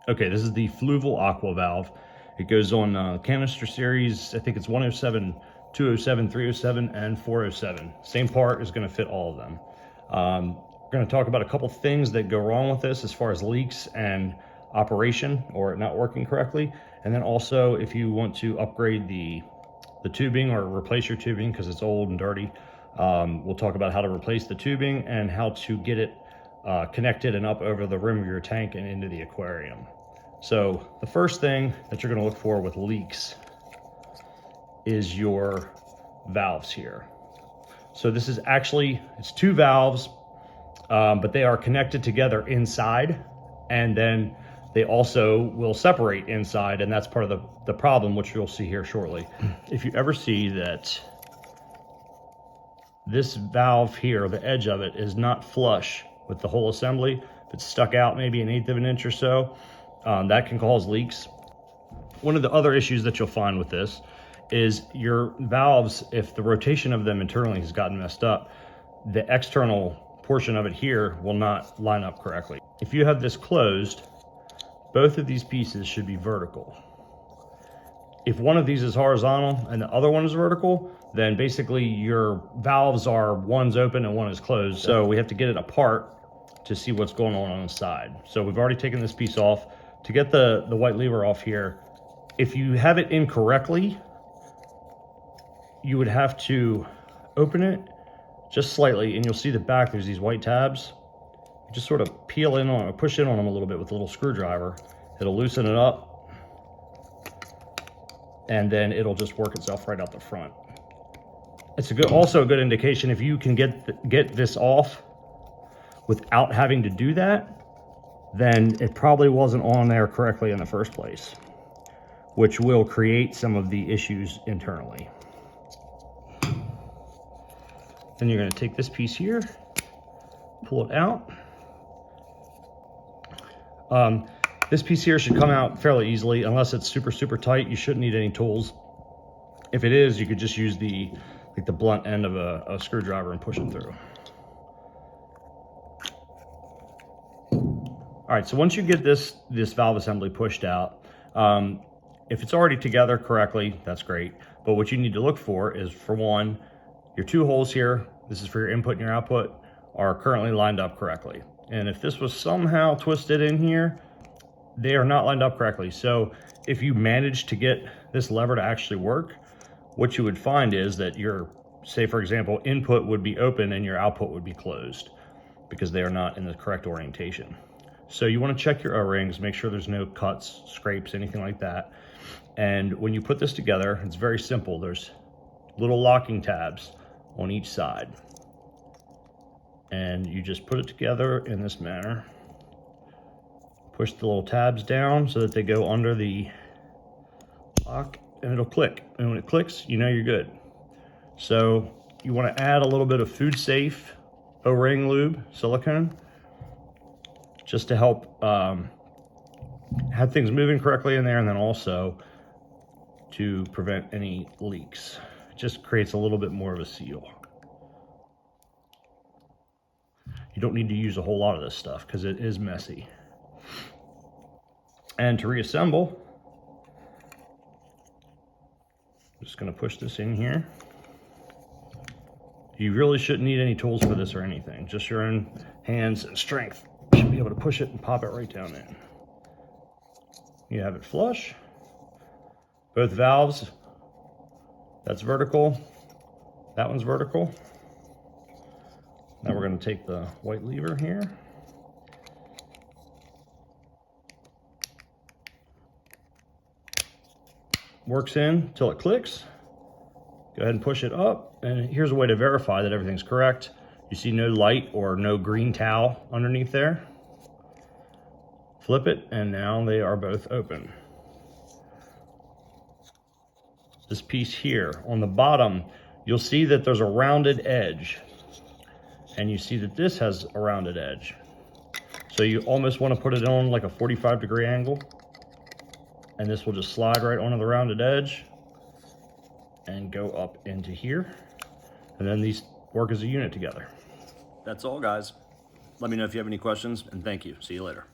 Okay, this is the Fluval aqua valve. It goes on Canister series. I think it's 107, 207, 307, and 407. Same part is going to fit all of them. We're going to talk about a couple things that go wrong with this as far as leaks and operation or it not working correctly. And then also if you want to upgrade the tubing or replace your tubing because it's old and dirty, we'll talk about how to replace the tubing and how to get it connected and up over the rim of your tank and into the aquarium. So the first thing that you're going to look for with leaks is your valves here. So this is actually, it's two valves, but they are connected together inside, and then they also will separate inside, and that's part of the problem, which you'll see here shortly. If you ever see that this valve here, the edge of it, is not flush with the whole assembly, if it's stuck out maybe 1/8 of an inch or so, that can cause leaks. One of the other issues that you'll find with this is your valves, if the rotation of them internally has gotten messed up, the external portion of it here will not line up correctly. If you have this closed, both of these pieces should be vertical. If one of these is horizontal and the other one is vertical, then basically your valves are, one's open and one is closed. So we have to get it apart to see what's going on the side. So we've already taken this piece off. To get the white lever off here, if you have it incorrectly, you would have to open it just slightly, and you'll see the back, there's these white tabs. Just sort of peel in on or push in on them a little bit with a little screwdriver. It'll loosen it up, and then it'll just work itself right out the front. It's also a good indication if you can get this off without having to do that, then it probably wasn't on there correctly in the first place, which will create some of the issues internally. Then you're going to take this piece here, pull it out. This piece here should come out fairly easily. Unless it's super, super tight, you shouldn't need any tools. If it is, you could just use the blunt end of a screwdriver and push it through. All right, so once you get this valve assembly pushed out, if it's already together correctly, that's great. But what you need to look for is, for one, your two holes here, this is for your input and your output, are currently lined up correctly. And if this was somehow twisted in here, they are not lined up correctly. So if you manage to get this lever to actually work, what you would find is that your, say for example, input would be open and your output would be closed because they are not in the correct orientation. So you want to check your O-rings, make sure there's no cuts, scrapes, anything like that. And when you put this together, it's very simple. There's little locking tabs on each side. And you just put it together in this manner. Push the little tabs down so that they go under the lock, and it'll click. And when it clicks, you know you're good. So you want to add a little bit of food safe O-ring lube, silicone, just to help have things moving correctly in there, and then also to prevent any leaks. It just creates a little bit more of a seal. You don't need to use a whole lot of this stuff because it is messy. And to reassemble, I'm just going to push this in here. You really shouldn't need any tools for this or anything, just your own hands and strength. You should be able to push it and pop it right down in. You have it flush. Both valves, that's vertical, that one's vertical. Now we're going to take the white lever here. Works in till it clicks. Go ahead and push it up, and here's a way to verify that everything's correct. You see no light or no green towel underneath there. Flip it, and now they are both open. This piece here on the bottom, you'll see that there's a rounded edge, and you see that this has a rounded edge. So you almost want to put it on like a 45-degree angle, and this will just slide right onto the rounded edge and go up into here. And then these work as a unit together. That's all, guys. Let me know if you have any questions, and thank you. See you later.